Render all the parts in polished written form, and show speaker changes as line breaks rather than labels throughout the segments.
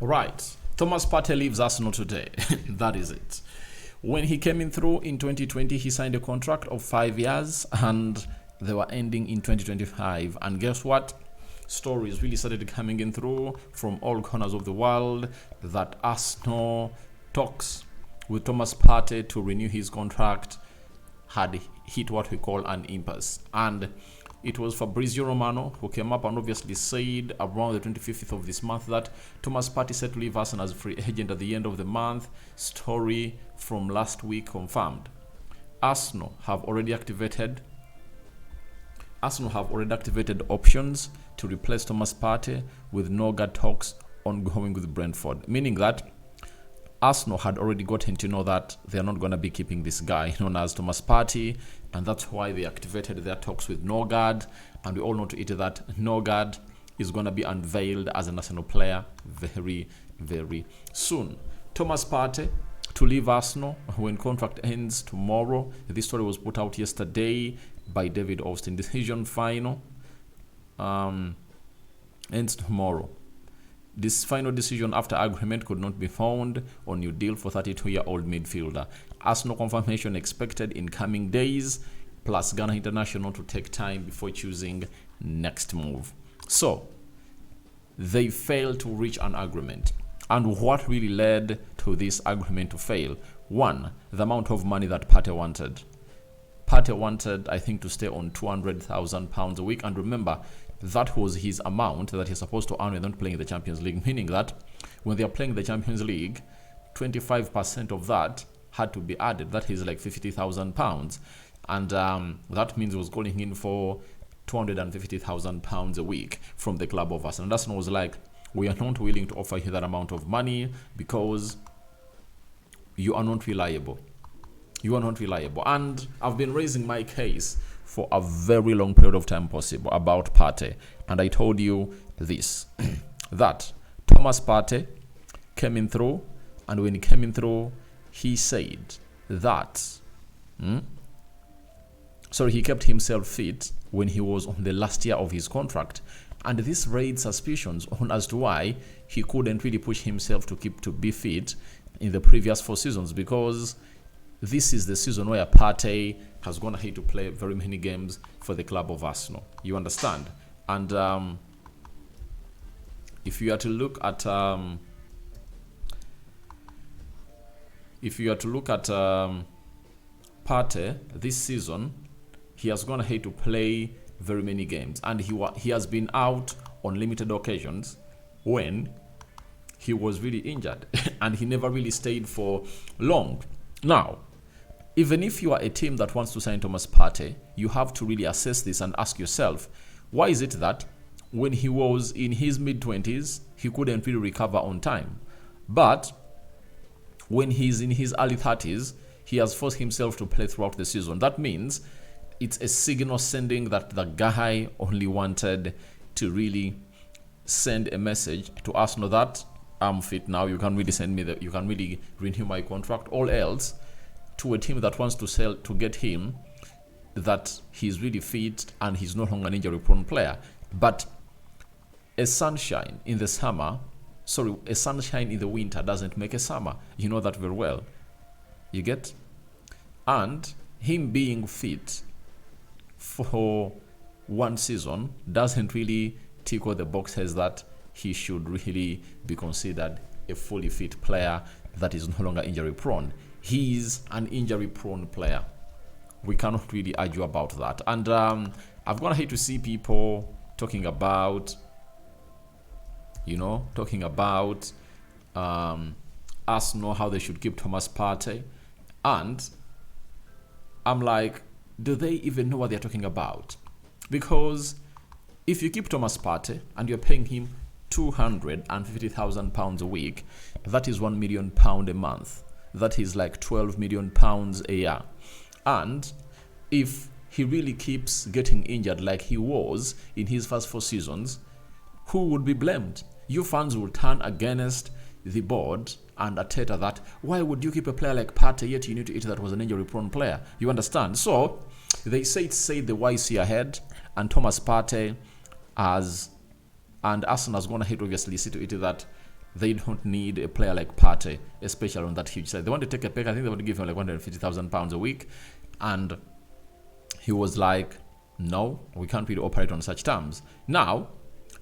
Right. Thomas Partey leaves Arsenal today. That is it. When he came in through in 2020, he signed a contract of 5 years and they were ending in 2025. And guess what? Stories really started coming in through from all corners of the world that Arsenal talks with Thomas Partey to renew his contract had hit what we call an impasse. And it was Fabrizio Romano who came up and obviously said around the 25th of this month that Thomas Partey set to leave Arsenal as a free agent at the end of the month. Story from last week confirmed. Arsenal have already activated options to replace Thomas Partey with no-guard talks ongoing with Brentford, meaning that Arsenal had already gotten to know that they're not going to be keeping this guy known as Thomas Partey, and that's why they activated their talks with Norgard. And we all know to it that Norgard is going to be unveiled as an Arsenal player very, very soon. Thomas Partey to leave Arsenal when contract ends tomorrow. This story was put out yesterday by David Austin. Decision final ends tomorrow. This final decision after agreement could not be found on new deal for 32-year-old midfielder. Arsenal confirmation expected in coming days, plus Ghana International to take time before choosing next move. So, they failed to reach an agreement. And what really led to this agreement to fail? One, the amount of money that Partey wanted. Partey wanted, I think, to stay on £200,000 a week. And remember, that was his amount that he's supposed to earn when not playing the Champions League, meaning that when they are playing the Champions League, 25% of that had to be added. That is like £50,000. And that means he was calling in for £250,000 a week from the club of Arsenal. And Arsenal was like, we are not willing to offer you that amount of money because you are not reliable. You are not reliable. And I've been raising my case for a very long period of time possible about Partey. And I told you this, that Thomas Partey came in through, and when he came in through, he said that, he kept himself fit when he was on the last year of his contract. And this raised suspicions on as to why he couldn't really push himself to be fit in the previous 4 seasons, because this is the season where Partey has gone ahead to play very many games for the club of Arsenal. You understand? And if you are to look at Partey this season, he has gone ahead to play very many games, and he has been out on limited occasions when he was really injured, and he never really stayed for long. Now, even if you are a team that wants to sign Thomas Partey, you have to really assess this and ask yourself, why is it that when he was in his mid-20s, he couldn't really recover on time? But when he's in his early 30s, he has forced himself to play throughout the season. That means it's a signal sending that the guy only wanted to really send a message to Arsenal that I'm fit now. You can really you can really renew my contract. All else, to a team that wants to sell to get him, that he's really fit and he's no longer an injury-prone player. But a sunshine in the winter doesn't make a summer. You know that very well. You get? And him being fit for 1 season doesn't really tick all the boxes that he should really be considered a fully fit player that is no longer injury-prone. He's an injury-prone player. We cannot really argue about that. And I've gone ahead to see people talking about Arsenal, how they should keep Thomas Partey. And I'm like, do they even know what they're talking about? Because if you keep Thomas Partey and you're paying him £250,000 a week, that is £1 million a month. That is like £12 million a year. And if he really keeps getting injured like he was in his first 4 seasons, who would be blamed? You fans will turn against the board and Arteta that, why would you keep a player like Partey yet you need to eat that was an injury-prone player? You understand? So, they say the YC ahead, and Thomas Partey and Arsenal has gone ahead obviously see to it that They don't need a player like Partey, especially on that huge side. They want to take a pick. I think they want to give him like £150,000 a week. And he was like, no, we can't really operate on such terms. Now,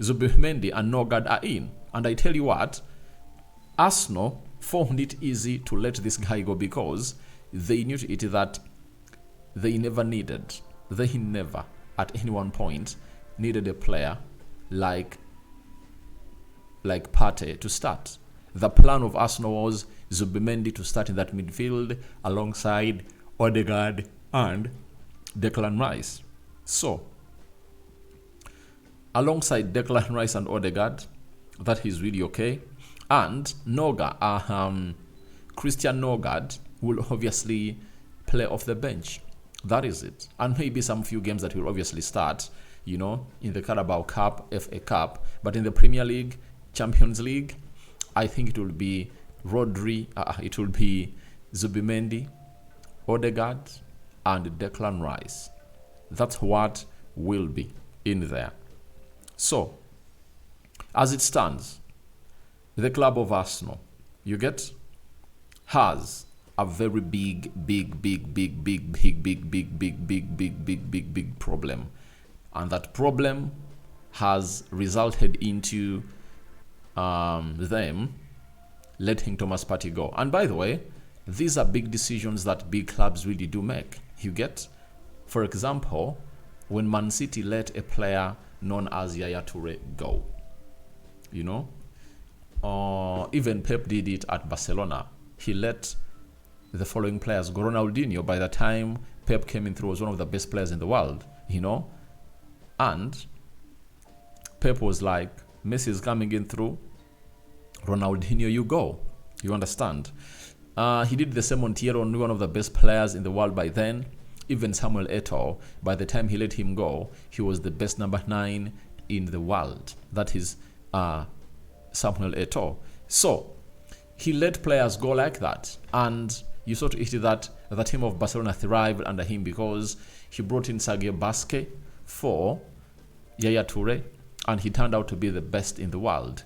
Zubimendi and Nogard are in. And I tell you what, Arsenal found it easy to let this guy go because they knew to it that they never at any one point needed a player like Partey to start. The plan of Arsenal was Zubimendi to start in that midfield alongside Odegaard and Declan Rice. So, alongside Declan Rice and Odegaard, that is really okay. And Christian Nogard will obviously play off the bench. That is it. And maybe some few games that will obviously start, in the Carabao Cup, FA Cup. But in the Premier League, Champions League, I think it will be Rodri, it will be Zubimendi, Odegaard, and Declan Rice. That's what will be in there. So, as it stands, the club of Arsenal, has a very big problem. And that problem has resulted into them letting Thomas Partey go. And by the way, these are big decisions that big clubs really do make. For example, when Man City let a player known as Yaya Toure go, even Pep did it at Barcelona. He let the following players go. Ronaldinho, by the time Pep came in through, was one of the best players in the world, and Pep was like, Messi is coming in through, Ronaldinho, you go. You understand? He did the same on Thierry, one of the best players in the world by then. Even Samuel Eto'o, by the time he let him go, he was the best number 9 in the world. That is Samuel Eto'o. So, he let players go like that. And you saw to it that the team of Barcelona thrived under him because he brought in Sergio Busquets for Yaya Toure, and he turned out to be the best in the world.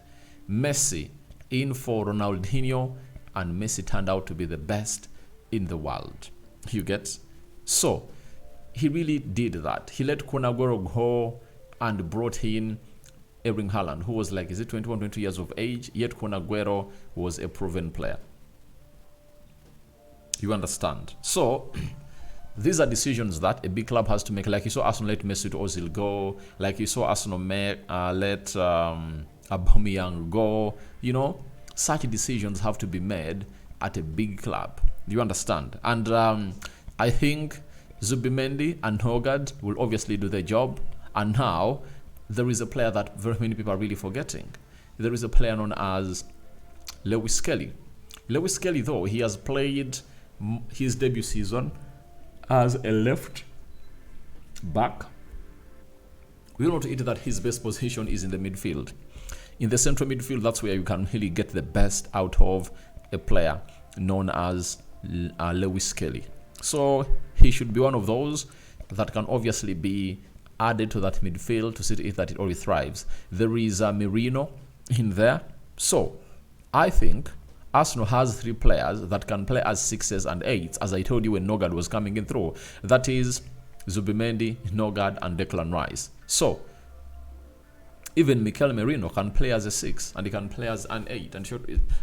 Messi in for Ronaldinho, and Messi turned out to be the best in the world. So, he really did that. He let Kun Aguero go and brought in Erling Haaland, who was 21, 20 years of age, yet Kun Aguero was a proven player. You understand? So, these are decisions that a big club has to make. Like you saw Arsenal let Mesut Ozil go, like you saw Arsenal let Aubameyang go. Such decisions have to be made at a big club. Do you understand? And I think Zubimendi and Nogard will obviously do their job. And now, there is a player that very many people are really forgetting. There is a player known as Lewis Kelly. Lewis Kelly, though, he has played his debut season as a left back. We know to it that his best position is in the midfield. In the central midfield, that's where you can really get the best out of a player known as Lewis Kelly. So he should be one of those that can obviously be added to that midfield to see to it that it always thrives. There is Merino in there. So I think Arsenal has 3 players that can play as 6s and 8s, as I told you when Nogard was coming in through. That is Zubimendi, Nogard, and Declan Rice. So even Mikel Merino can play as a 6 and he can play as an 8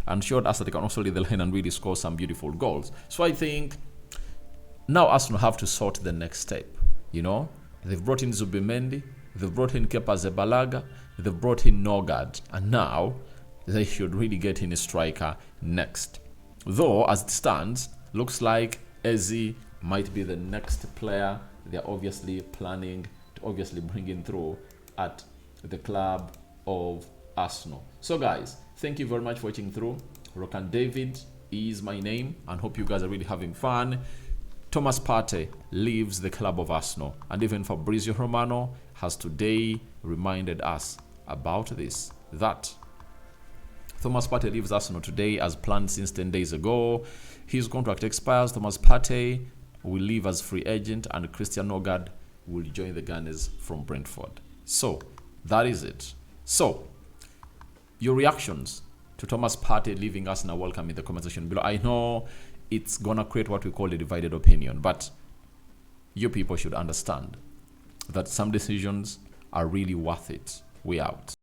and showed us that he can also lead the line and really score some beautiful goals. So I think now Arsenal have to sort the next step. They've brought in Zubimendi, they've brought in Kepa Arrizabalaga, they've brought in Nogard, and now they should really get in a striker next. Though, as it stands, looks like Eze might be the next player they're obviously planning to obviously bring in through at the club of Arsenal. So guys, thank you very much for watching through. Rokani David is my name, and hope you guys are really having fun. Thomas Partey leaves the club of Arsenal, and even Fabrizio Romano has today reminded us about this, that Thomas Partey leaves Arsenal today as planned since 10 days ago. His contract expires. Thomas Partey will leave as free agent, and Christian Nogard will join the Gunners from Brentford. So that is it. So your reactions to Thomas Partey leaving Arsenal, welcome in the comment section below. I know it's gonna create what we call a divided opinion, but you people should understand that some decisions are really worth it. We out.